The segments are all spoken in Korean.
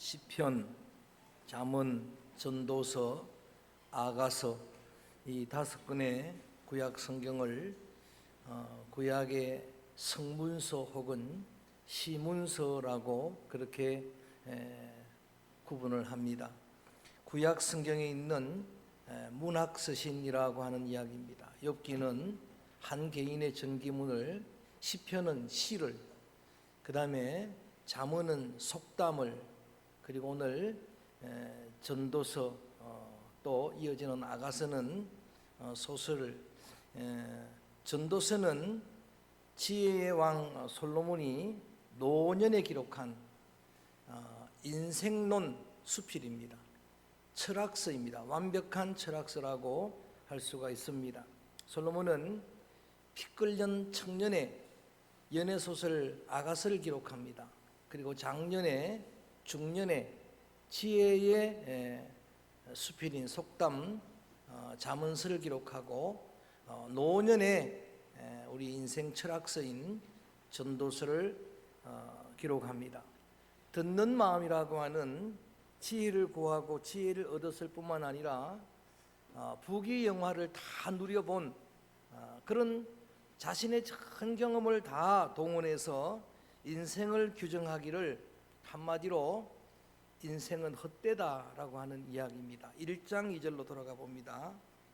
시편, 잠언, 전도서, 아가서 이 5권의 구약 성경을 구약의 성문서 혹은 시문서라고 그렇게 구분을 합니다. 구약 성경에 있는 문학서신이라고 하는 이야기입니다. 욥기는 한 개인의 전기문을, 시편은 시를, 그 다음에 잠언은 속담을, 그리고 오늘 전도서 또 이어지는 아가서는 소설을, 전도서는 지혜의 왕 솔로몬이 노년에 기록한 인생론 수필입니다. 철학서입니다. 완벽한 철학서라고 할 수가 있습니다. 솔로몬은 피 끓는 청년의 연애소설 아가서를 기록합니다. 그리고 장년의, 중년의 지혜의 수필인 속담, 잠언서를 기록하고 노년의 우리 인생 철학서인 전도서를 기록합니다. 듣는 마음이라고 하는 지혜를 구하고 지혜를 얻었을 뿐만 아니라 부귀영화를 다 누려본 그런 자신의 전 경험을 다 동원해서 인생을 규정하기를 한마디로 인생은 헛되다라고 하는 이야기입니다. 1장 2절로 돌아가 봅니다.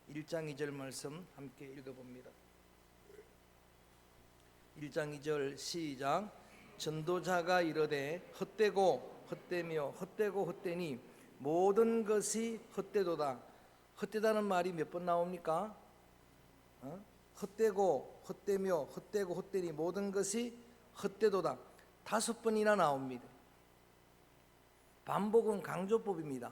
1장 2절 말씀 함께 읽어봅니다. 1장 2절 시작. 전도자가 이르되 헛되고 헛되며 헛되고 헛되니 모든 것이 헛되도다. 헛되다는 말이 몇 번 나옵니까? 헛되고 헛되며 헛되고 헛되니 모든 것이 헛되도다. 5번이나 나옵니다. 반복은 강조법입니다.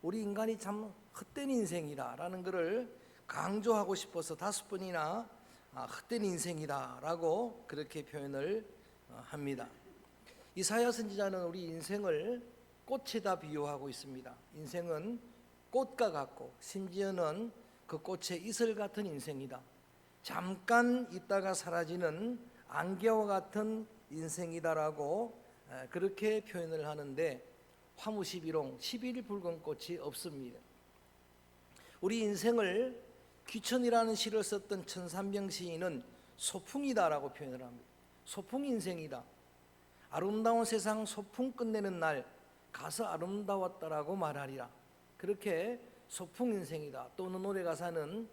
우리 인간이 참 헛된 인생이다라는 것을 강조하고 싶어서 5번이나 헛된 인생이다라고 그렇게 표현을 합니다. 이사야 선지자는 우리 인생을 꽃에다 비유하고 있습니다. 인생은 꽃과 같고 심지어는 그 꽃의 이슬 같은 인생이다. 잠깐 있다가 사라지는 안개와 같은 인생이다라고 그렇게 표현을 하는데 화무시비롱 11 붉은 꽃이 없습니다. 우리 인생을 귀천이라는 시를 썼던 천산병 시인은 소풍이다라고 표현을 합니다. 소풍 인생이다. 아름다운 세상 소풍 끝내는 날 가서 아름다웠다라고 말하리라. 그렇게 소풍 인생이다. 또는 노래 가사는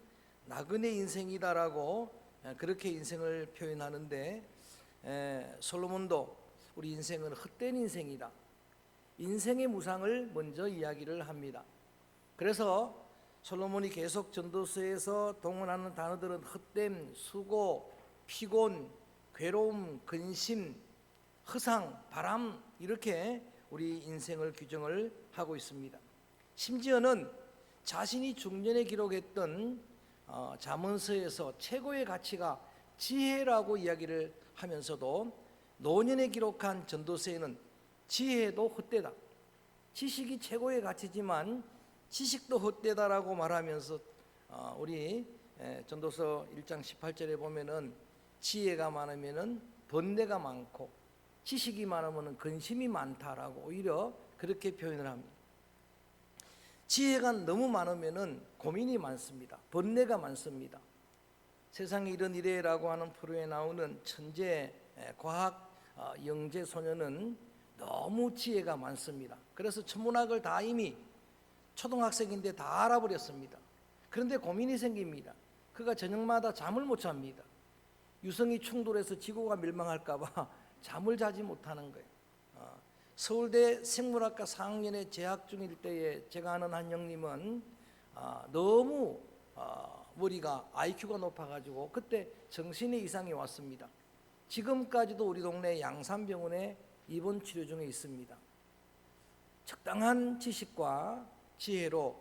나그네 인생이다라고 그렇게 인생을 표현하는데 솔로몬도 우리 인생은 헛된 인생이다. 인생의 무상을 먼저 이야기를 합니다. 그래서 솔로몬이 계속 전도서에서 동원하는 단어들은 헛됨, 수고, 피곤, 괴로움, 근심, 허상, 바람 이렇게 우리 인생을 규정을 하고 있습니다. 심지어는 자신이 중년에 기록했던 잠언서에서 최고의 가치가 지혜라고 이야기를 하면서도 노년에 기록한 전도서에는 지혜도 헛되다. 지식이 최고의 가치지만 지식도 헛되다라고 말하면서 우리 전도서 1장 18절에 보면은 지혜가 많으면은 번뇌가 많고 지식이 많으면은 근심이 많다라고 오히려 그렇게 표현을 합니다. 지혜가 너무 많으면은 고민이 많습니다. 번뇌가 많습니다. 세상에 이런 이래라고 하는 프로에 나오는 천재 과학 영재 소녀는 너무 지혜가 많습니다. 그래서 천문학을 다 이미 초등학생인데 다 알아버렸습니다. 그런데 고민이 생깁니다. 그가 저녁마다 잠을 못 잡니다. 유성이 충돌해서 지구가 멸망할까 봐 잠을 자지 못하는 거예요. 서울대 생물학과 4학년에 재학 중일 때에 제가 아는 한 형님은 너무 머리가 IQ가 높아가지고 그때 정신의 이상이 왔습니다. 지금까지도 우리 동네 양산병원에 입원 치료 중에 있습니다. 적당한 지식과 지혜로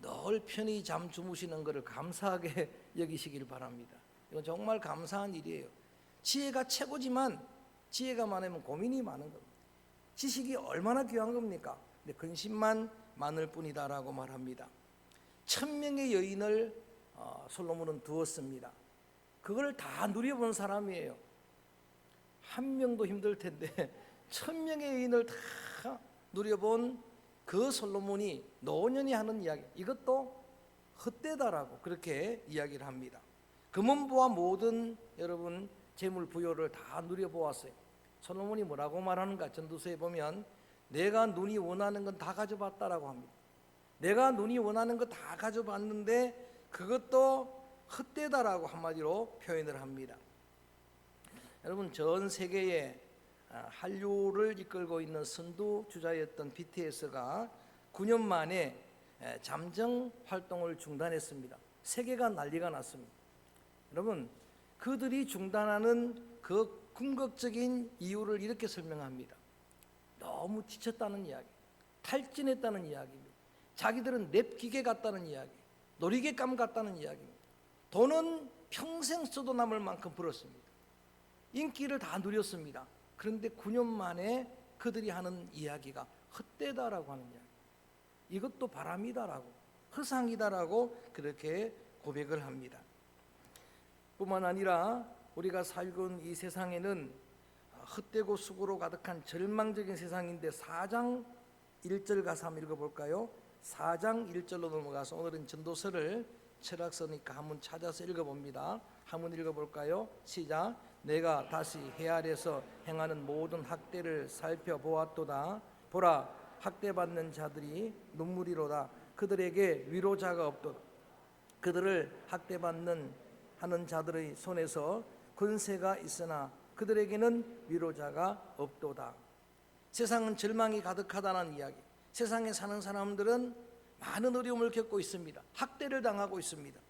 늘 편히 잠 주무시는 것을 감사하게 여기시길 바랍니다. 이건 정말 감사한 일이에요. 지혜가 최고지만 지혜가 많으면 고민이 많은 겁니다. 지식이 얼마나 귀한 겁니까? 근데 근심만 많을 뿐이다라고 말합니다. 1000명의 여인을 솔로몬은 두었습니다. 그걸 다 누려본 사람이에요. 한 명도 힘들 텐데 1000명의 여인을 다 누려본 그 솔로몬이 노년이 하는 이야기, 이것도 헛되다라고 그렇게 이야기를 합니다. 금은보화 모든 여러분 재물 부여를 다 누려보았어요. 솔로몬이 뭐라고 말하는가? 전도서에 보면 내가 눈이 원하는 건 다 가져봤다라고 합니다. 내가 눈이 원하는 거 다 가져봤는데 그것도 헛되다라고 한마디로 표현을 합니다. 여러분, 전 세계에 한류를 이끌고 있는 선두주자였던 BTS가 9년 만에 잠정 활동을 중단했습니다. 세계가 난리가 났습니다. 여러분, 그들이 중단하는 그 궁극적인 이유를 이렇게 설명합니다. 너무 지쳤다는 이야기, 탈진했다는 이야기입니다. 자기들은 랩 기계 같다는 이야기, 놀이개감 같다는 이야기입니다. 돈은 평생 써도 남을 만큼 벌었습니다. 인기를 다 누렸습니다. 그런데 9년 만에 그들이 하는 이야기가 헛되다라고 하는 이야기, 이것도 바람이다라고, 허상이다라고 그렇게 고백을 합니다. 뿐만 아니라 우리가 살고 있는 이 세상에는 헛되고 수고로 가득한 절망적인 세상인데 4장 1절 가서 한번 읽어볼까요? 4장 1절로 넘어가서 오늘은 전도서를 철학서니까 한번 찾아서 읽어봅니다. 한번 읽어볼까요? 시작. 내가 다시 해 아래서 행하는 모든 학대를 살펴보았도다. 보라, 학대받는 자들이 눈물이로다. 그들에게 위로자가 없도다. 그들을 학대받는 하는 자들의 손에서 권세가 있으나 그들에게는 위로자가 없도다. 세상은 절망이 가득하다는 이야기. 세상에 사는 사람들은 많은 어려움을 겪고 있습니다. 학대를 당하고 있습니다.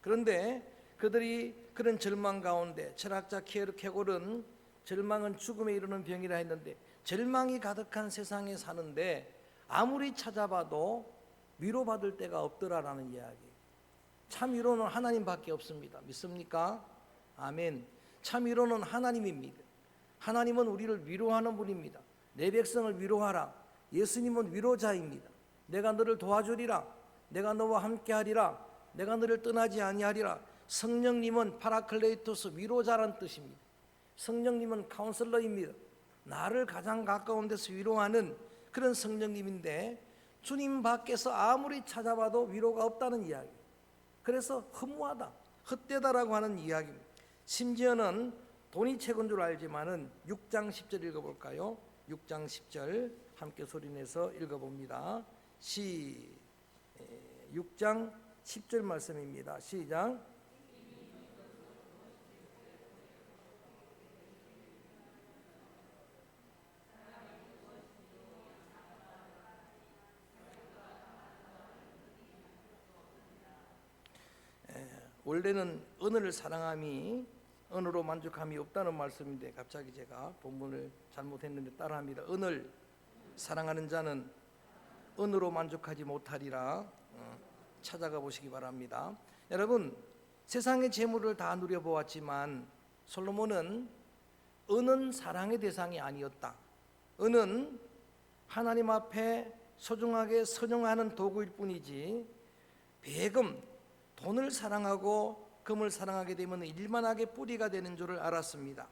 그런데 그들이 그런 절망 가운데 철학자 키에르케고르는 절망은 죽음에 이르는 병이라 했는데, 절망이 가득한 세상에 사는데 아무리 찾아봐도 위로받을 데가 없더라라는 이야기. 참 위로는 하나님밖에 없습니다. 믿습니까? 아멘. 참 위로는 하나님입니다. 하나님은 우리를 위로하는 분입니다. 내 백성을 위로하라. 예수님은 위로자입니다. 내가 너를 도와주리라. 내가 너와 함께하리라. 내가 너를 떠나지 아니하리라. 성령님은 파라클레이토스, 위로자란 뜻입니다. 성령님은 카운슬러입니다. 나를 가장 가까운 데서 위로하는 그런 성령님인데 주님 밖에서 아무리 찾아봐도 위로가 없다는 이야기. 그래서 허무하다, 헛되다라고 하는 이야기입니다. 심지어는 돈이 최고인 줄 알지만은 6장 10절 읽어볼까요? 6장 10절 함께 소리내서 읽어봅니다. 6장 10절 말씀입니다. 시작. 원래는 은을 사랑함이 은으로 만족함이 없다는 말씀인데 갑자기 제가 본문을 잘못했는데 따라합니다. 은을 사랑하는 자는 은으로 만족하지 못하리라. 찾아가 보시기 바랍니다. 여러분, 세상의 재물을 다 누려보았지만 솔로몬은 은은 사랑의 대상이 아니었다. 은은 하나님 앞에 소중하게 선용하는 도구일 뿐이지 배금, 돈을 사랑하고 금을 사랑하게 되면 일만하게 뿌리가 되는 줄을 알았습니다.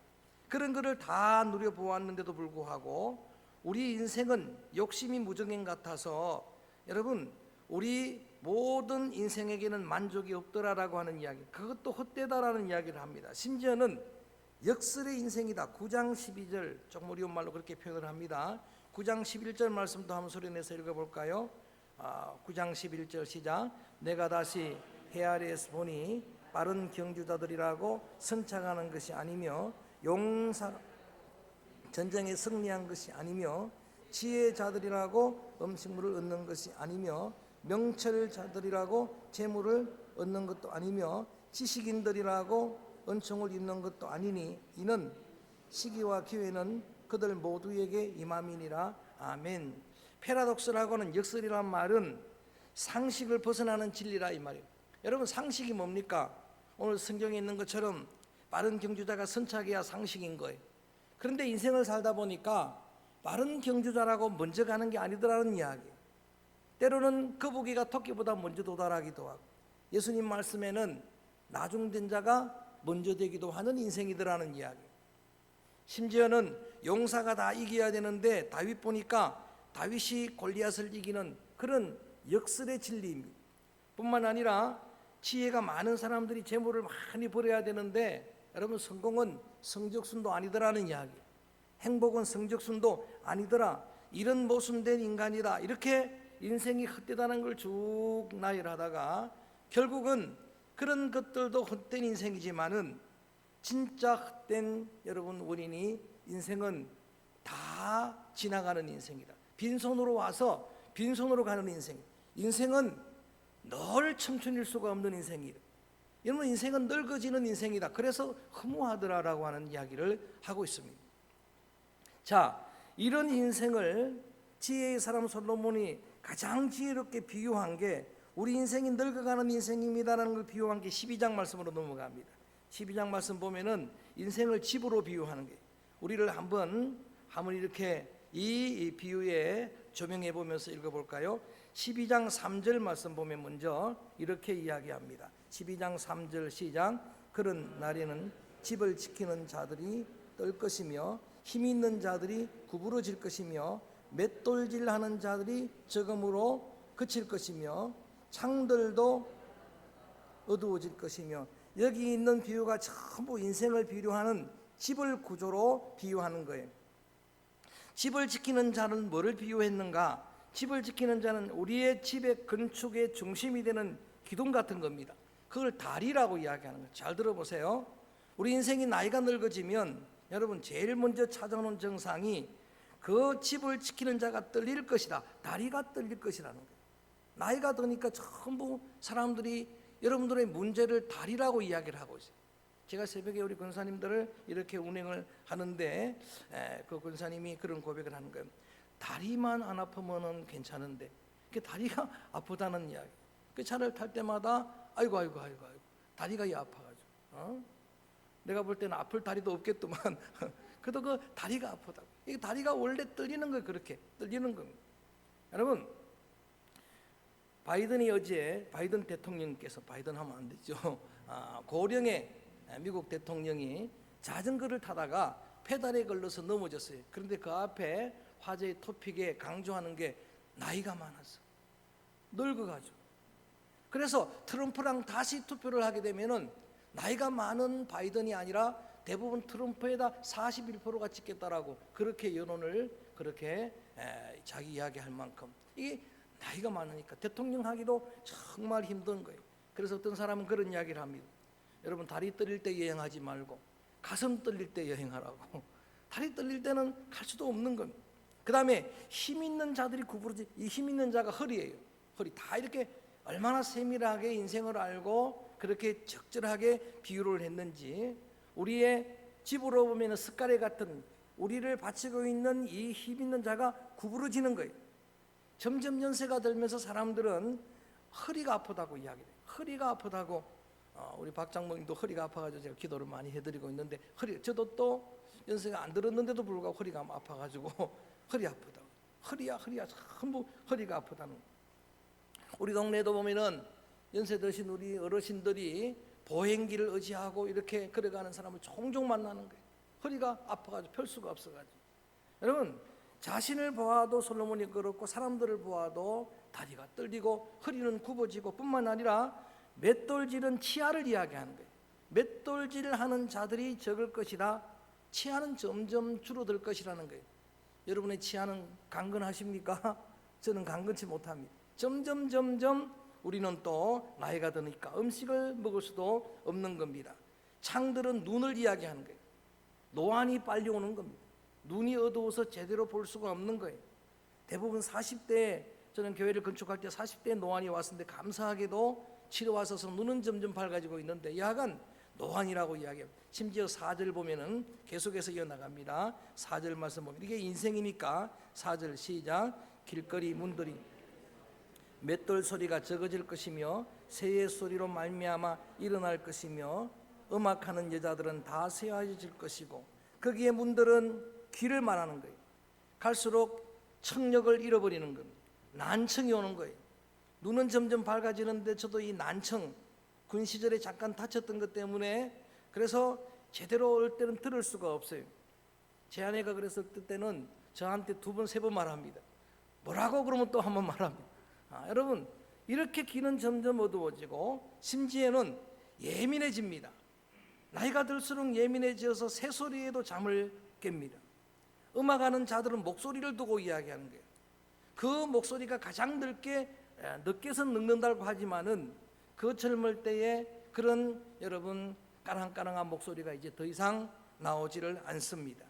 그런 것을 다 누려보았는데도 불구하고 우리 인생은 욕심이 무정행 같아서 여러분, 우리 모든 인생에게는 만족이 없더라라고 하는 이야기, 그것도 헛되다라는 이야기를 합니다. 심지어는 역설의 인생이다. 9장 12절, 조금 어려운 말로 그렇게 표현을 합니다. 9장 11절 말씀도 한번 소리내서 읽어볼까요? 9장 11절 시작. 내가 다시 해 아래에서 보니 빠른 경주자들이라고 선창하는 것이 아니며 용사 전쟁에 승리한 것이 아니며 지혜자들이라고 음식물을 얻는 것이 아니며 명철자들이라고 재물을 얻는 것도 아니며 지식인들이라고 은총을 입는 것도 아니니 이는 시기와 기회는 그들 모두에게 임함이니라. 아멘. 패러독스라고는 역설이란 말은 상식을 벗어나는 진리라 이 말이에요. 여러분, 상식이 뭡니까? 오늘 성경에 있는 것처럼 빠른 경주자가 선착해야 상식인 거예요. 그런데 인생을 살다 보니까 빠른 경주자라고 먼저 가는 게 아니더라는 이야기. 때로는 거북이가 토끼보다 먼저 도달하기도 하고, 예수님 말씀에는 나중된 자가 먼저 되기도 하는 인생이더라는 이야기. 심지어는 용사가 다 이겨야 되는데 다윗 보니까 다윗이 골리앗을 이기는 그런 역설의 진리입니다. 뿐만 아니라 지혜가 많은 사람들이 재물을 많이 벌어야 되는데 여러분 성공은 성적순도 아니더라는 이야기, 행복은 성적순도 아니더라, 이런 모순된 인간이다, 이렇게 인생이 헛되다는 걸 쭉 나열하다가 결국은 그런 것들도 헛된 인생이지만은 진짜 헛된 여러분 원인이 인생은 다 지나가는 인생이다. 빈손으로 와서 빈손으로 가는 인생. 인생은 늘 청춘일 수가 없는 인생이다. 여러분 인생은 늙어지는 인생이다. 그래서 허무하더라라고 하는 이야기를 하고 있습니다. 자, 이런 인생을 지혜의 사람 솔로몬이 가장 지혜롭게 비유한 게 우리 인생이 늙어가는 인생입니다라는 걸 비유한 게 12장 말씀으로 넘어갑니다. 12장 말씀 보면은 인생을 집으로 비유하는 게, 우리를 한번 이렇게 이 비유에 조명해 보면서 읽어볼까요? 12장 3절 말씀 보면 먼저 이렇게 이야기합니다. 12장 3절 시작. 그런 날에는 집을 지키는 자들이 떨 것이며 힘 있는 자들이 구부러질 것이며 맷돌질하는 자들이 적음으로 그칠 것이며 창들도 어두워질 것이며, 여기 있는 비유가 전부 인생을 비유하는 집을 구조로 비유하는 거예요. 집을 지키는 자는 뭐를 비유했는가? 집을 지키는 자는 우리의 집의 건축의 중심이 되는 기둥 같은 겁니다. 그걸 다리라고 이야기하는 거예요. 잘 들어보세요. 우리 인생이 나이가 늙어지면 여러분 제일 먼저 찾아오는 증상이 그 집을 지키는 자가 떨릴 것이다, 다리가 떨릴 것이라는 거예요. 나이가 드니까 전부 사람들이 여러분들의 문제를 다리라고 이야기를 하고 있어요. 제가 새벽에 우리 권사님들을 이렇게 운행을 하는데 그 권사님이 그런 고백을 하는 거예요. 다리만 안 아프면은 괜찮은데 그 다리가 아프다는 이야기. 그 차를 탈 때마다 아이고 다리가 아파가지고 내가 볼 때는 아플 다리도 없겠더만 그래도 그 다리가 아프다고. 이 다리가 원래 떨리는 거예요. 그렇게 떨리는 겁니다. 여러분 바이든이 어제, 바이든 대통령께서, 바이든 하면 안 되죠, 고령의 미국 대통령이 자전거를 타다가 페달에 걸려서 넘어졌어요. 그런데 그 앞에 화제의 토픽에 강조하는 게 나이가 많아서, 늙어가지고. 그래서 트럼프랑 다시 투표를 하게 되면은 나이가 많은 바이든이 아니라 대부분 트럼프에다 41%가 찍겠다라고 그렇게 여론을 그렇게 자기 이야기할 만큼 이게 나이가 많으니까 대통령 하기도 정말 힘든 거예요. 그래서 어떤 사람은 그런 이야기를 합니다. 여러분 다리 떨릴 때 여행하지 말고 가슴 떨릴 때 여행하라고. 다리 떨릴 때는 갈 수도 없는 겁니다. 그 다음에 힘 있는 자들이 구부러지, 이 힘 있는 자가 허리예요. 허리 다 이렇게 얼마나 세밀하게 인생을 알고 그렇게 적절하게 비유를 했는지, 우리의 집으로 보면 습가래 같은 우리를 받치고 있는 이 힘 있는 자가 구부러지는 거예요. 점점 연세가 들면서 사람들은 허리가 아프다고 이야기해요. 허리가 아프다고. 우리 박 장모님도 허리가 아파가지고 제가 기도를 많이 해드리고 있는데, 저도 또 연세가 안 들었는데도 불구하고 허리가 아파가지고 허리 아프다고. 허리야 전부 허리가 아프다는. 우리 동네에도 보면은 연세 드신 우리 어르신들이 보행기를 의지하고 이렇게 걸어가는 사람을 종종 만나는 거예요. 허리가 아파가지고 펼 수가 없어가지고. 여러분 자신을 보아도 솔로몬이 그렇고 사람들을 보아도 다리가 떨리고 허리는 굽어지고, 뿐만 아니라 맷돌질은 치아를 이야기하는 거예요. 맷돌질을 하는 자들이 적을 것이라, 치아는 점점 줄어들 것이라는 거예요. 여러분의 치아는 강건하십니까? 저는 강건치 못합니다. 점점 우리는 또 나이가 드니까 음식을 먹을 수도 없는 겁니다. 창들은 눈을 이야기하는 거예요. 노안이 빨리 오는 겁니다. 눈이 어두워서 제대로 볼 수가 없는 거예요. 대부분 40대에, 저는 교회를 건축할 때 40대에 노안이 왔는데 감사하게도 치러와서 눈은 점점 밝아지고 있는데 야간 노안이라고 이야기합니다. 심지어 4절 보면은 계속해서 이어나갑니다. 4절 말씀 보면 이게 인생이니까 4절 시작. 길거리 문들이 맷돌 소리가 적어질 것이며 새의 소리로 말미암아 일어날 것이며 음악하는 여자들은 다 세워질 것이고, 거기에 문들은 귀를 말하는 거예요. 갈수록 청력을 잃어버리는 겁니다. 난청이 오는 거예요. 눈은 점점 밝아지는데 저도 이 난청, 군 시절에 잠깐 다쳤던 것 때문에 그래서 제대로 올 때는 들을 수가 없어요. 제 아내가 그랬을 때는 저한테 2번 3번 말합니다. 뭐라고 그러면 또 한번 말합니다. 여러분, 이렇게 길은 점점 어두워지고 심지어는 예민해집니다. 나이가 들수록 예민해져서 새소리에도 잠을 깹니다. 음악하는 자들은 목소리를 두고 이야기하는 거예요. 그 목소리가 가장 늦게서 늙는다고 하지만은 그 젊을 때에 그런 여러분 까랑까랑한 목소리가 이제 더 이상 나오지를 않습니다.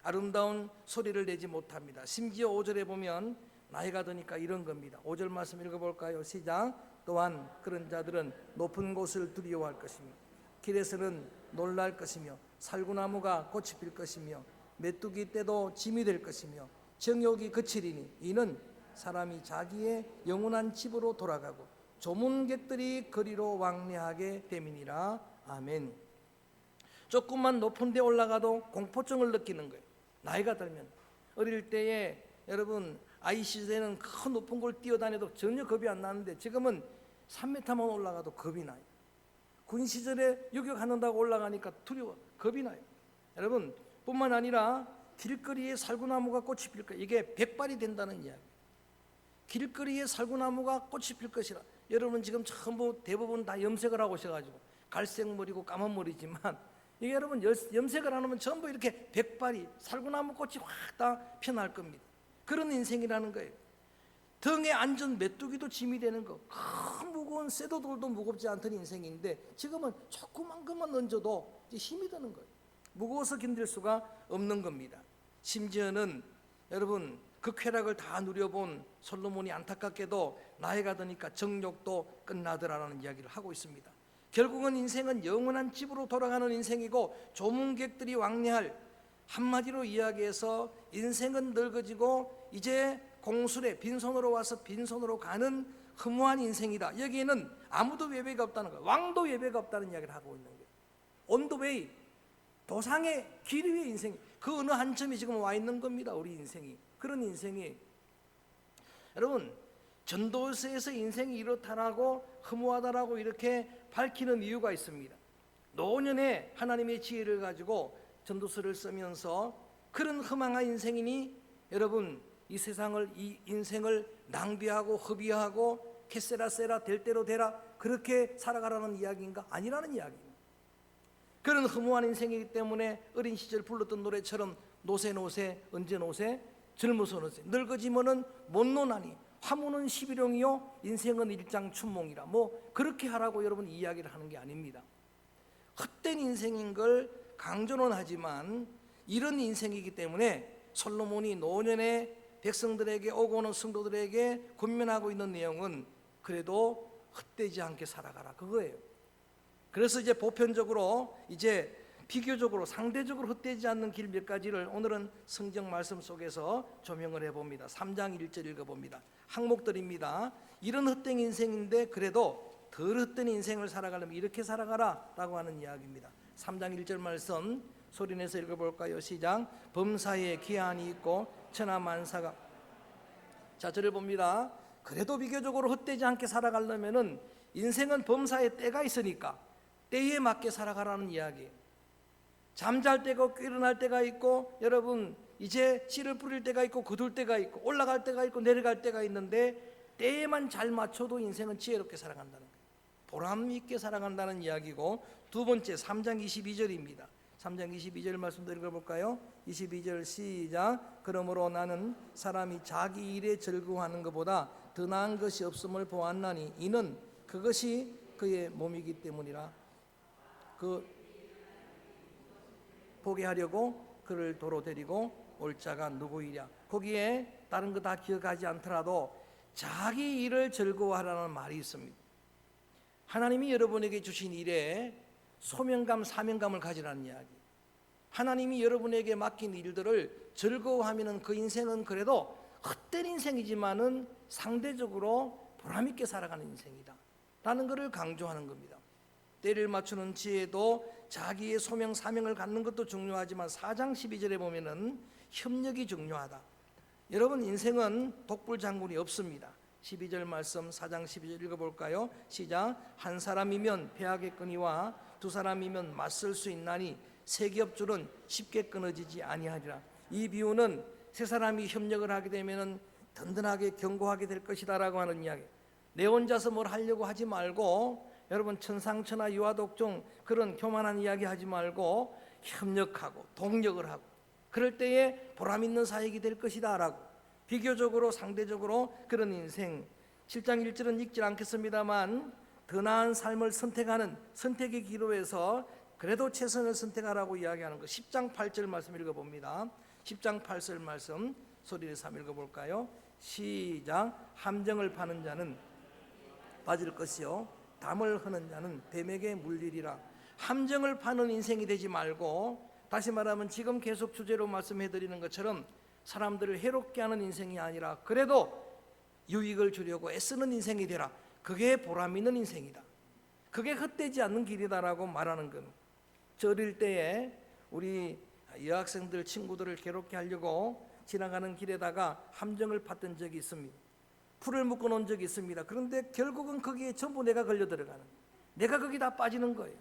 아름다운 소리를 내지 못합니다. 심지어 5절에 보면 나이가 드니까 이런 겁니다. 5절 말씀 읽어볼까요? 시작. 또한 그런 자들은 높은 곳을 두려워할 것이며 길에서는 놀랄 것이며 살구나무가 꽃이 필 것이며 메뚜기 떼도 짐이 될 것이며 정욕이 그치리니 이는 사람이 자기의 영원한 집으로 돌아가고 조문객들이 거리로 왕래하게 됨이니라. 아멘. 조금만 높은 데 올라가도 공포증을 느끼는 거예요. 나이가 들면. 어릴 때에 여러분 아이 시절에는 큰 높은 곳을 뛰어다녀도 전혀 겁이 안 나는데 지금은 3m만 올라가도 겁이 나요. 군 시절에 유격하는다고 올라가니까 두려워, 겁이 나요. 여러분 뿐만 아니라 길거리에 살구나무가 꽃이 필 것, 이게 백발이 된다는 이야기. 길거리에 살구나무가 꽃이 필 것이라. 여러분 지금 전부 대부분 다 염색을 하고 오셔가지고 갈색 머리고 까만 머리지만 이게 여러분 염색을 안 하면 전부 이렇게 백발이 살구나무 꽃이 확 다 피어날 겁니다. 그런 인생이라는 거예요. 등에 앉은 메뚜기도 짐이 되는 거, 큰 무거운 쇠도돌도 무겁지 않던 인생인데 지금은 조그만 것만 얹어도 이제 힘이 드는 거예요. 무거워서 견딜 수가 없는 겁니다. 심지어는 여러분 그 쾌락을 다 누려본 솔로몬이 안타깝게도 나이가 드니까 정욕도 끝나더라라는 이야기를 하고 있습니다. 결국은 인생은 영원한 집으로 돌아가는 인생이고 조문객들이 왕래할, 한마디로 이야기해서 인생은 늙어지고 이제 공술에 빈손으로 와서 빈손으로 가는 허무한 인생이다. 여기에는 아무도 예배가 없다는 거예요. 왕도 예배가 없다는 이야기를 하고 있는 거예요. On the way, 도상의 길 위의 인생, 그 어느 한점이 지금 와 있는 겁니다. 우리 인생이. 그런 인생이. 여러분 전도서에서 인생이 이렇다라고 허무하다라고 이렇게 밝히는 이유가 있습니다. 노년에 하나님의 지혜를 가지고 전도서를 쓰면서 그런 허망한 인생이니 여러분 이 세상을, 이 인생을 낭비하고 허비하고 캐세라세라 될 대로 되라 그렇게 살아가라는 이야기인가? 아니라는 이야기입니다. 그런 허무한 인생이기 때문에 어린 시절 불렀던 노래처럼 노세 노세 언제 노세 젊어서 노세 늙어지면은 못 노나니 화무는 11용이요 인생은 일장춘몽이라 뭐 그렇게 하라고 여러분 이야기를 하는 게 아닙니다. 헛된 인생인 걸 강조는 하지만 이런 인생이기 때문에 솔로몬이 노년에 백성들에게 오고 오는 성도들에게 권면하고 있는 내용은 그래도 헛되지 않게 살아가라 그거예요. 그래서 이제 보편적으로 이제 비교적으로 상대적으로 헛되지 않는 길 몇 가지를 오늘은 성경 말씀 속에서 조명을 해봅니다. 3장 1절 읽어봅니다. 항목들입니다. 이런 헛된 인생인데 그래도 덜 헛된 인생을 살아가려면 이렇게 살아가라 라고 하는 이야기입니다. 3장 1절 말씀 소리내서 읽어볼까요? 시작. 범사에 기한이 있고 천하만사가. 자, 저를 봅니다. 그래도 비교적으로 헛되지 않게 살아가려면은 인생은 범사에 때가 있으니까 때에 맞게 살아가라는 이야기예요. 잠잘 때가 있고 일어날 때가 있고 여러분 이제 씨를 뿌릴 때가 있고 거둘 때가 있고 올라갈 때가 있고 내려갈 때가 있는데 때에만 잘 맞춰도 인생은 지혜롭게 살아간다는 거예요. 보람 있게 살아간다는 이야기고 두 번째 3장 22절입니다. 3장 22절 말씀도 읽어볼까요? 22절 시작. 그러므로 나는 사람이 자기 일에 즐거워하는 것보다 더 나은 것이 없음을 보았나니 이는 그것이 그의 몸이기 때문이라. 그 보게 하려고 그를 도로 데리고 올 자가 누구이랴. 거기에 다른 거 다 기억하지 않더라도 자기 일을 즐거워하라는 말이 있습니다. 하나님이 여러분에게 주신 일에 소명감, 사명감을 가지라는 이야기. 하나님이 여러분에게 맡긴 일들을 즐거워하면 그 인생은 그래도 헛된 인생이지만은 상대적으로 보람있게 살아가는 인생이다 라는 것을 강조하는 겁니다. 때를 맞추는 지혜도 자기의 소명, 사명을 갖는 것도 중요하지만 4장 12절에 보면은 협력이 중요하다. 여러분 인생은 독불장군이 없습니다. 12절 말씀 4장 12절 읽어볼까요? 시작. 한 사람이면 패하겠거니와 두 사람이면 맞설 수 있나니 세 겹줄은 쉽게 끊어지지 아니하리라. 이 비유는 세 사람이 협력을 하게 되면은 든든하게 견고하게 될 것이다라고 하는 이야기. 내 혼자서 뭘 하려고 하지 말고 여러분 천상천하 유아독종 그런 교만한 이야기 하지 말고 협력하고 동력을 하고 그럴 때에 보람 있는 사역이 될 것이다라고 비교적으로 상대적으로 그런 인생 7장 1절은 읽지 않겠습니다만 더 나은 삶을 선택하는 선택의 기로에서 그래도 최선을 선택하라고 이야기하는 것 10장 8절 말씀 읽어봅니다. 10장 8절 말씀 소리내서 한번 읽어볼까요? 시작. 함정을 파는 자는 빠질 것이요 담을 흐는 자는 뱀에게 물리리라. 함정을 파는 인생이 되지 말고 다시 말하면 지금 계속 주제로 말씀해드리는 것처럼 사람들을 해롭게 하는 인생이 아니라 그래도 유익을 주려고 애쓰는 인생이 되라. 그게 보람 있는 인생이다. 그게 헛되지 않는 길이다라고 말하는 겁니다. 저 어릴 때에 우리 여학생들 친구들을 괴롭게 하려고 지나가는 길에다가 함정을 팠던 적이 있습니다. 풀을 묶어 놓은 적이 있습니다. 그런데 결국은 거기에 전부 내가 걸려 들어가는, 내가 거기 다 빠지는 거예요.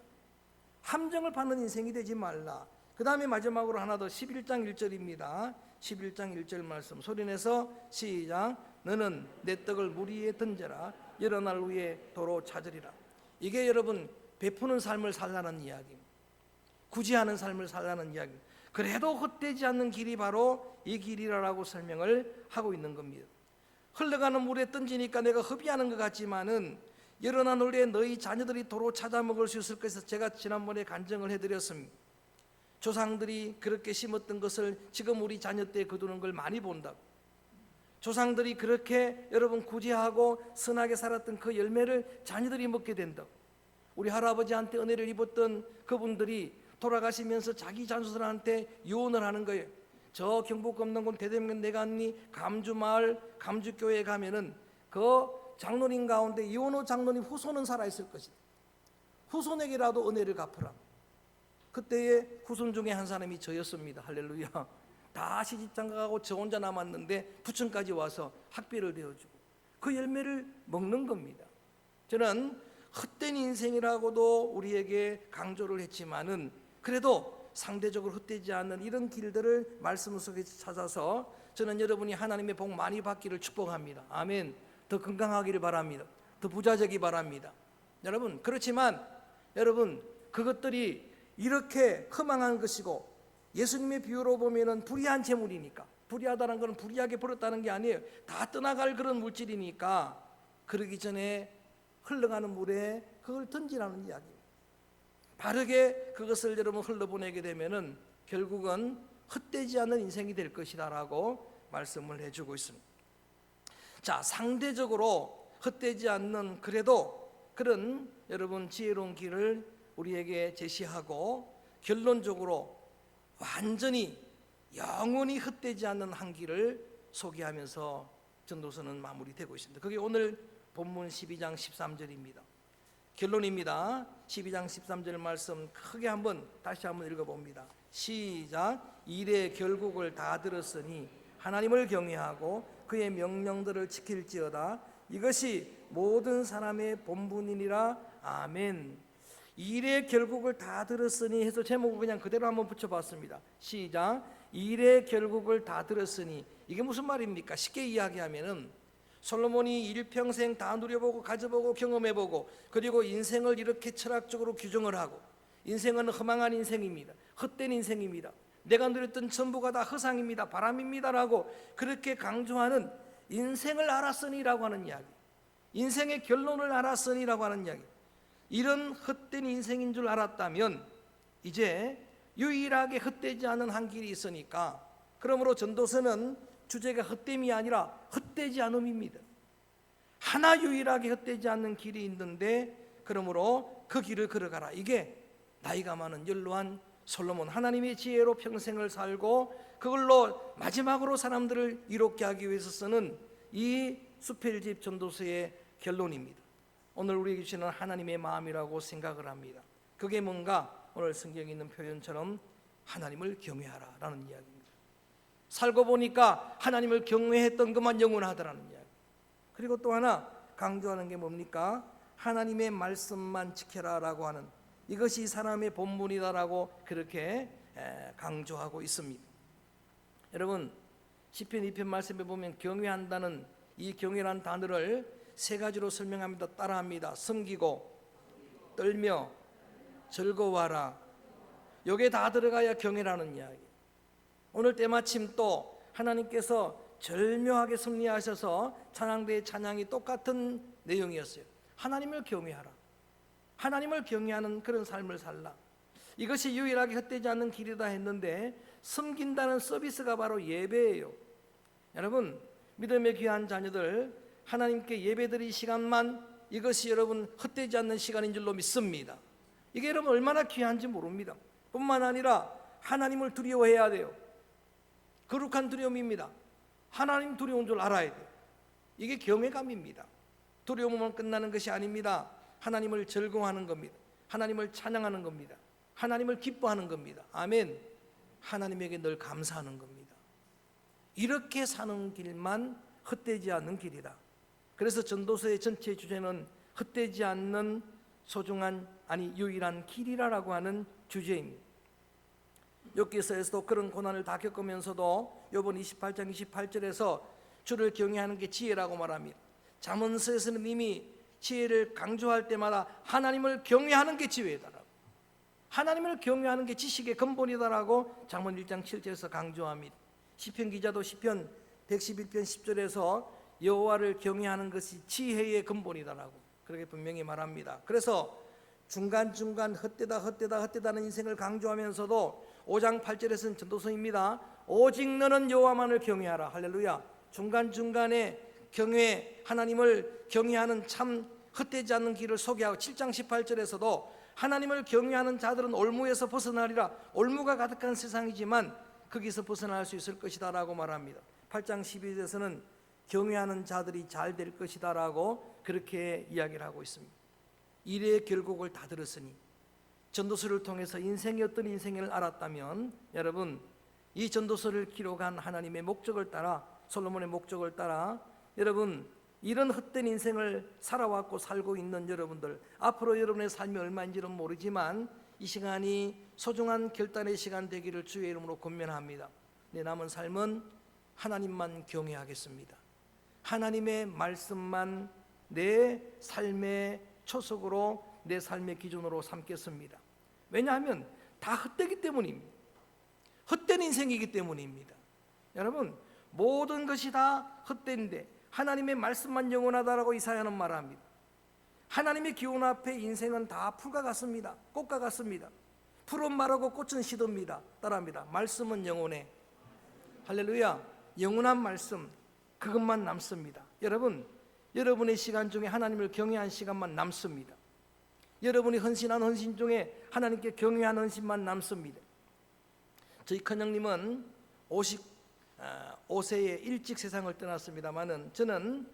함정을 파는 인생이 되지 말라. 그 다음에 마지막으로 하나 더 11장 1절입니다. 11장 1절 말씀 소리내서 시작. 너는 내 떡을 물 위에 던져라. 여러 날 후에 도로 찾으리라. 이게 여러분 베푸는 삶을 살라는 이야기입니다. 구제하는 삶을 살라는 이야기입니다. 그래도 헛되지 않는 길이 바로 이 길이라고 설명을 하고 있는 겁니다. 흘러가는 물에 던지니까 내가 허비하는 것 같지만은 여러 날 후에 너희 자녀들이 도로 찾아 먹을 수 있을 것에서 제가 지난번에 간증을 해드렸습니다. 조상들이 그렇게 심었던 것을 지금 우리 자녀 때 거두는 걸 많이 본다고. 조상들이 그렇게 여러분 구제하고 선하게 살았던 그 열매를 자녀들이 먹게 된다고. 우리 할아버지한테 은혜를 입었던 그분들이 돌아가시면서 자기 자손들한테 유언을 하는 거예요. 저 경북 검동군 대대면 내간리 감주마을 감주교회에 가면은 그 장로님 가운데 이원호 장로님 후손은 살아있을 것이다. 후손에게라도 은혜를 갚으라. 그때의 후손 중에 한 사람이 저였습니다. 할렐루야. 다 시집장가 가고 저 혼자 남았는데 부천까지 와서 학비를 대어주고 그 열매를 먹는 겁니다. 저는 헛된 인생이라고도 우리에게 강조를 했지만은 그래도 상대적으로 헛되지 않는 이런 길들을 말씀 속에서 찾아서 저는 여러분이 하나님의 복 많이 받기를 축복합니다. 아멘. 더 건강하기를 바랍니다. 더 부자되기 바랍니다. 여러분 그렇지만 여러분 그것들이 이렇게 허망한 것이고 예수님의 비유로 보면은 불의한 재물이니까, 불의하다는 것은 불의하게 벌었다는 게 아니에요. 다 떠나갈 그런 물질이니까 그러기 전에 흘러가는 물에 그걸 던지라는 이야기입니다. 바르게 그것을 여러분 흘러보내게 되면은 결국은 헛되지 않는 인생이 될 것이다라고 말씀을 해주고 있습니다. 자, 상대적으로 헛되지 않는 그래도 그런 여러분 지혜로운 길을 우리에게 제시하고 결론적으로 완전히 영원히 헛되지 않는 한 길을 소개하면서 전도서는 마무리되고 있습니다. 그게 오늘 본문 12장 13절입니다. 결론입니다. 12장 13절 말씀 크게 다시 한번 읽어봅니다. 시작. 일의 결국을 다 들었으니 하나님을 경외하고 그의 명령들을 지킬지어다. 이것이 모든 사람의 본분이니라. 아멘. 일의 결국을 다 들었으니 해서 제목을 그냥 그대로 한번 붙여봤습니다. 시작. 일의 결국을 다 들었으니 이게 무슨 말입니까? 쉽게 이야기하면은 솔로몬이 일평생 다 누려보고 가져보고 경험해보고 그리고 인생을 이렇게 철학적으로 규정을 하고 인생은 허망한 인생입니다. 헛된 인생입니다. 내가 누렸던 전부가 다 허상입니다. 바람입니다라고 그렇게 강조하는 인생을 알았으니라고 하는 이야기, 인생의 결론을 알았으니라고 하는 이야기. 이런 헛된 인생인 줄 알았다면 이제 유일하게 헛되지 않은 한 길이 있으니까 그러므로 전도서는 주제가 헛됨이 아니라 헛되지 않음입니다. 하나 유일하게 헛되지 않는 길이 있는데 그러므로 그 길을 걸어가라. 이게 나이가 많은 연로한 솔로몬 하나님의 지혜로 평생을 살고 그걸로 마지막으로 사람들을 이롭게 하기 위해서 쓰는 이 수필집 전도서의 결론입니다. 오늘 우리에게 주시는 하나님의 마음이라고 생각을 합니다. 그게 뭔가 오늘 성경에 있는 표현처럼 하나님을 경외하라라는 이야기입니다. 살고 보니까 하나님을 경외했던 것만 영원하더라는 이야기. 그리고 또 하나 강조하는 게 뭡니까? 하나님의 말씀만 지켜라라고 하는 이것이 사람의 본분이다라고 그렇게 강조하고 있습니다. 여러분 시편 2편 말씀에 보면 경외한다는 이 경외라는 단어를 세 가지로 설명합니다. 따라합니다. 섬기고, 떨며, 즐거워하라. 요게 다 들어가야 경외라는 이야기. 오늘 때마침 또 하나님께서 절묘하게 승리하셔서 찬양대의 찬양이 똑같은 내용이었어요. 하나님을 경외하라. 하나님을 경외하는 그런 삶을 살라. 이것이 유일하게 헛되지 않는 길이다 했는데, 섬긴다는 서비스가 바로 예배예요. 여러분, 믿음의 귀한 자녀들, 하나님께 예배드릴 시간만 이것이 여러분 헛되지 않는 시간인 줄로 믿습니다. 이게 여러분 얼마나 귀한지 모릅니다. 뿐만 아니라 하나님을 두려워해야 돼요. 거룩한 두려움입니다. 하나님 두려운 줄 알아야 돼요. 이게 경외감입니다. 두려움만 끝나는 것이 아닙니다. 하나님을 즐거워하는 겁니다. 하나님을 찬양하는 겁니다. 하나님을 기뻐하는 겁니다. 아멘. 하나님에게 늘 감사하는 겁니다. 이렇게 사는 길만 헛되지 않는 길이다. 그래서 전도서의 전체 주제는 헛되지 않는 소중한, 아니 유일한 길이라고 하는 주제입니다. 욥기서에서도 그런 고난을 다 겪으면서도 욥은 28장 28절에서 주를 경외하는 게 지혜라고 말합니다. 잠언서에서는 이미 지혜를 강조할 때마다 하나님을 경외하는 게 지혜다라고, 하나님을 경외하는 게 지식의 근본이다라고 잠언 1장 7절에서 강조합니다. 시편 기자도 시편 111편 10절에서 여호와를 경외하는 것이 지혜의 근본이다라고 그렇게 분명히 말합니다. 그래서 중간중간 헛되다는 인생을 강조하면서도 5장 8절에서는 전도서입니다. 오직 너는 여호와만을 경외하라. 할렐루야. 중간중간에 경외, 하나님을 경외하는 참 헛되지 않는 길을 소개하고, 7장 18절에서도 하나님을 경외하는 자들은 올무에서 벗어나리라. 올무가 가득한 세상이지만 거기서 벗어날 수 있을 것이다 라고 말합니다. 8장 12절에서는 경외하는 자들이 잘 될 것이다 라고 그렇게 이야기를 하고 있습니다. 일의 결국을 다 들었으니, 전도서를 통해서 인생이 어떤 인생을 알았다면, 여러분 이 전도서를 기록한 하나님의 목적을 따라, 솔로몬의 목적을 따라 여러분 이런 헛된 인생을 살아왔고 살고 있는 여러분들, 앞으로 여러분의 삶이 얼마인지는 모르지만 이 시간이 소중한 결단의 시간 되기를 주의 이름으로 권면합니다. 내 남은 삶은 하나님만 경외하겠습니다. 하나님의 말씀만 내 삶의 초석으로, 내 삶의 기준으로 삼겠습니다. 왜냐하면 다 헛되기 때문입니다. 헛된 인생이기 때문입니다. 여러분 모든 것이 다 헛된데 하나님의 말씀만 영원하다라고 이사야는 말합니다. 하나님의 기원 앞에 인생은 다 풀과 같습니다. 꽃과 같습니다. 풀은 마르고 꽃은 시듭니다. 따라합니다. 말씀은 영원해. 할렐루야. 영원한 말씀, 그것만 남습니다. 여러분, 여러분의 시간 중에 하나님을 경외한 시간만 남습니다. 여러분이 헌신한 헌신 중에 하나님께 경외한 헌신만 남습니다. 저희 큰형님은 55세에 일찍 세상을 떠났습니다마는 저는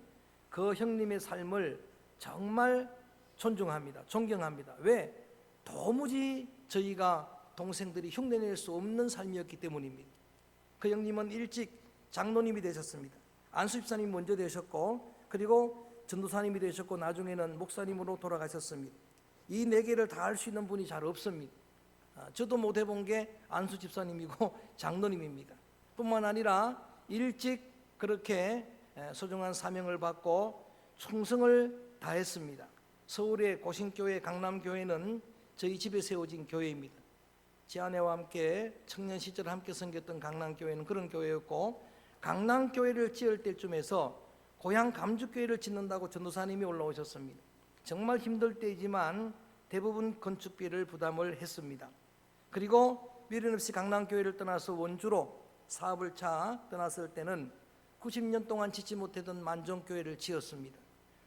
그 형님의 삶을 정말 존중합니다. 존경합니다. 왜? 도무지 저희가 동생들이 흉내낼 수 없는 삶이었기 때문입니다. 그 형님은 일찍 장로님이 되셨습니다. 안수집사님이 먼저 되셨고, 그리고 전도사님이 되셨고, 나중에는 목사님으로 돌아가셨습니다. 이 네 개를 다 할 수 있는 분이 잘 없습니다. 저도 못 해본 게 안수집사님이고 장로님입니다. 뿐만 아니라 일찍 그렇게 소중한 사명을 받고 충성을 다했습니다. 서울의 고신교회, 강남교회는 저희 집에 세워진 교회입니다. 제 아내와 함께 청년 시절 함께 섬겼던 강남교회는 그런 교회였고, 강남교회를 지을 때쯤에서 고향 감주교회를 짓는다고 전도사님이 올라오셨습니다. 정말 힘들 때이지만 대부분 건축비를 부담을 했습니다. 그리고 미련 없이 강남교회를 떠나서 원주로 사업을 떠났을 때는 90년 동안 짓지 못했던 만종교회를 지었습니다.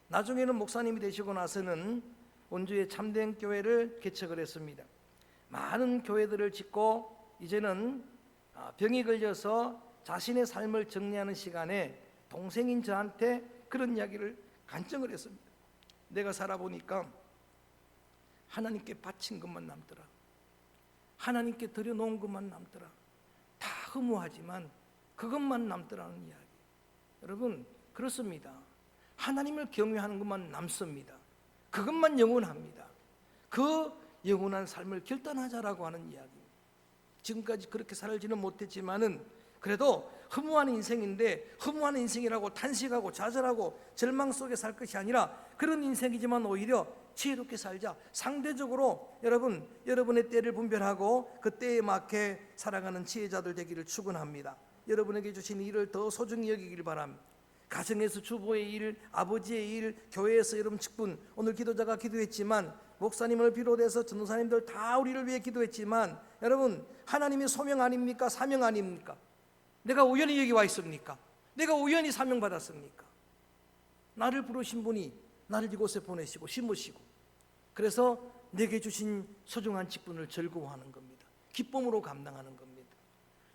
나중에는 목사님이 되시고 나서는 원주에 참된 교회를 개척을 했습니다. 많은 교회들을 짓고 이제는 병이 걸려서 자신의 삶을 정리하는 시간에 동생인 저한테 그런 이야기를 간증을 했습니다. 내가 살아보니까 하나님께 바친 것만 남더라. 하나님께 드려놓은 것만 남더라. 다 허무하지만 그것만 남더라는 이야기. 여러분 그렇습니다. 하나님을 경외하는 것만 남습니다. 그것만 영원합니다. 그 영원한 삶을 결단하자라고 하는 이야기. 지금까지 그렇게 살지는 못했지만은 그래도 허무한 인생인데 허무한 인생이라고 탄식하고 좌절하고 절망 속에 살 것이 아니라 그런 인생이지만 오히려 지혜롭게 살자. 상대적으로 여러분의 때를 분별하고 그 때에 맞게 살아가는 지혜자들 되기를 축원합니다. 여러분에게 주신 일을 더 소중히 여기길 바랍니다. 가정에서 주부의 일, 아버지의 일, 교회에서 여러분 직분, 오늘 기도자가 기도했지만 목사님을 비롯해서 전도사님들 다 우리를 위해 기도했지만 여러분 하나님의 소명 아닙니까? 사명 아닙니까? 내가 우연히 여기 와 있습니까? 내가 우연히 사명받았습니까? 나를 부르신 분이 나를 이곳에 보내시고 심으시고 그래서 내게 주신 소중한 직분을 즐거워하는 겁니다. 기쁨으로 감당하는 겁니다.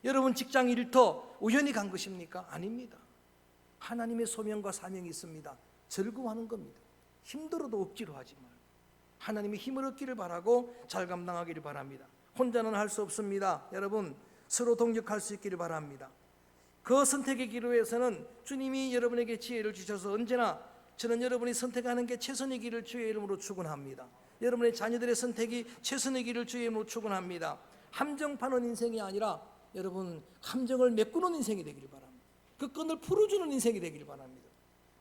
여러분 직장 일터 우연히 간 것입니까? 아닙니다. 하나님의 소명과 사명이 있습니다. 즐거워하는 겁니다. 힘들어도 억지로 하지 말고 하나님의 힘을 얻기를 바라고 잘 감당하기를 바랍니다. 혼자는 할 수 없습니다. 여러분 서로 동력할 수 있기를 바랍니다. 그 선택의 기로에서는 주님이 여러분에게 지혜를 주셔서 언제나 저는 여러분이 선택하는 게 최선의 길을 주의 이름으로 축원합니다. 여러분의 자녀들의 선택이 최선의 길을 주의 이름으로 축원합니다. 함정 파는 인생이 아니라 여러분 함정을 메꾸는 인생이 되기를 바랍니다. 그 끈을 풀어주는 인생이 되기를 바랍니다.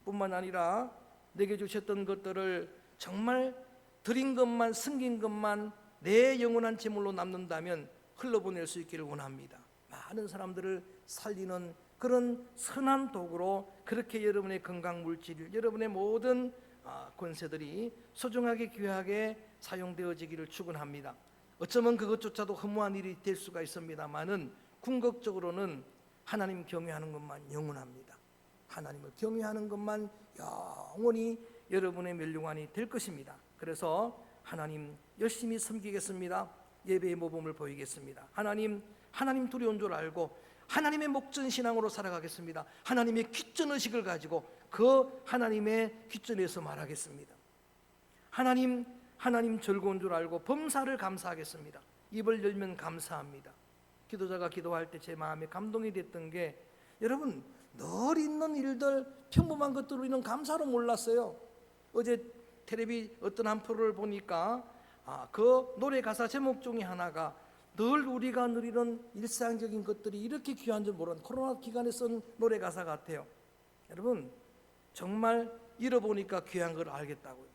뿐만 아니라 내게 주셨던 것들을 정말 드린 것만 섬긴 것만 내 영원한 재물로 남는다면 흘러보낼 수 있기를 원합니다. 많은 사람들을 살리는 그런 선한 도구로 그렇게 여러분의 건강 물질, 여러분의 모든 권세들이 소중하게 귀하게 사용되어지기를 축원합니다. 어쩌면 그것조차도 허무한 일이 될 수가 있습니다만은 궁극적으로는 하나님 경외하는 것만 영원합니다. 하나님을 경외하는 것만 영원히 여러분의 멸류관이 될 것입니다. 그래서 하나님 열심히 섬기겠습니다. 예배의 모범을 보이겠습니다. 하나님 두려운 줄 알고 하나님의 목전 신앙으로 살아가겠습니다. 하나님의 귀전 의식을 가지고 그 하나님의 귀전에서 말하겠습니다. 하나님 즐거운 줄 알고 범사를 감사하겠습니다. 입을 열면 감사합니다. 기도자가 기도할 때 제 마음에 감동이 됐던 게 여러분 늘 있는 일들 평범한 것들을 우리는 감사로 몰랐어요. 어제 텔레비 어떤 한 프로를 보니까 그 노래 가사 제목 중에 하나가 늘 우리가 누리는 일상적인 것들이 이렇게 귀한 줄 모르는 코로나 기간에 쓴 노래 가사 같아요. 여러분 정말 잃어보니까 귀한 걸 알겠다고요.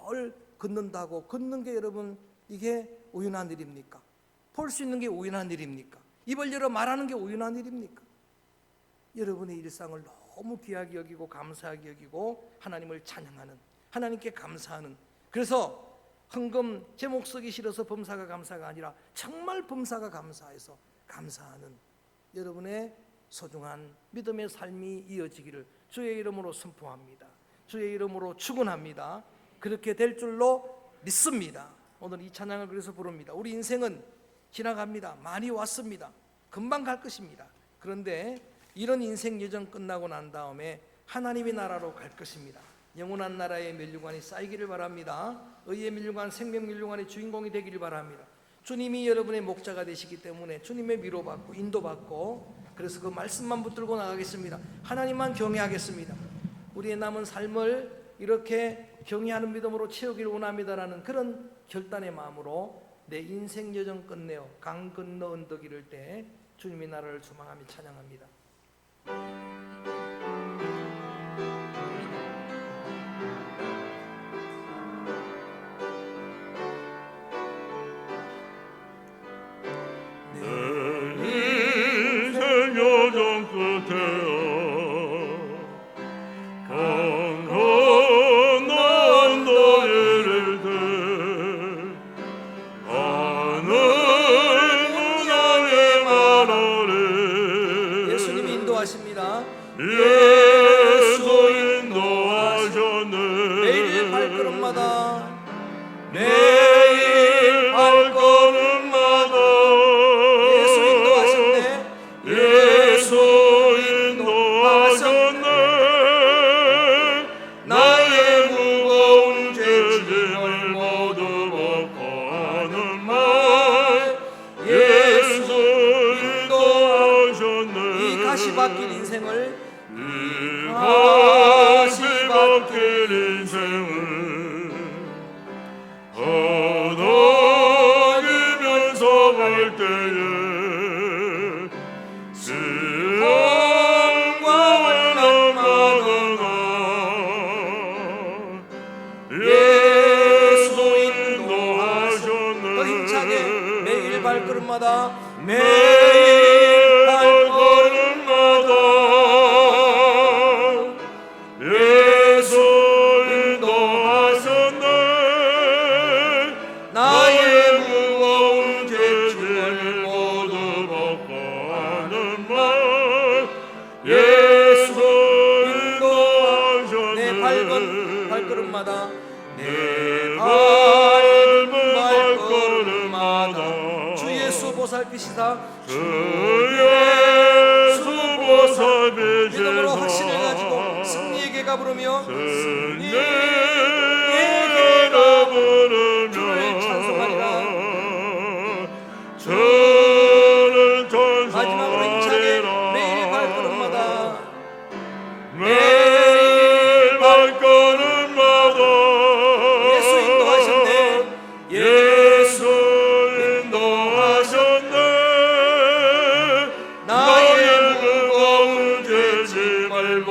늘 걷는다고 걷는 게 여러분 이게 우연한 일입니까? 볼 수 있는 게 우연한 일입니까? 입을 열어 말하는 게 우연한 일입니까? 여러분의 일상을 너무 귀하게 여기고 감사하게 여기고 하나님을 찬양하는 하나님께 감사하는 그래서 헌금 제목 쓰기 싫어서 범사가 감사가 아니라 정말 범사가 감사해서 감사하는 여러분의 소중한 믿음의 삶이 이어지기를 주의 이름으로 선포합니다. 주의 이름으로 축원합니다. 그렇게 될 줄로 믿습니다. 오늘 이 찬양을 그래서 부릅니다. 우리 인생은 지나갑니다. 많이 왔습니다. 금방 갈 것입니다. 그런데 이런 인생 여정 끝나고 난 다음에 하나님의 나라로 갈 것입니다. 영원한 나라의 멸류관이 쌓이기를 바랍니다. 의의 멸류관, 생명 멸류관의 주인공이 되기를 바랍니다. 주님이 여러분의 목자가 되시기 때문에 주님의 위로받고 인도받고 그래서 그 말씀만 붙들고 나가겠습니다. 하나님만 경외하겠습니다. 우리의 남은 삶을 이렇게 경외하는 믿음으로 채우기를 원합니다라는 그런 결단의 마음으로 내 인생 여정 끝내어 강 건너 언덕 이를 때 주님의 나라를 소망하며 찬양합니다. 발걸음마다 매일 발걸음마다 예수 인도하셨네. 나의 무거운 죄짐을 모두 벗고 하는 말. 예수 인도하셨네. 내 밟은 발걸음마다 내 밟은 발걸음마다 주 예수 보살피시다 주 예수 보살피시다 믿음으로 확신을 가지고 승리의 가 부르며 승리의 가 부르며 주를 찬송하리라. 주를 마지막으로 힘차게 찬송하리라. 매일 발걸음마다 매일 발걸음마다 예수 인도하셨네. 예수 인도하셨네. 나의 무거운 죄짐을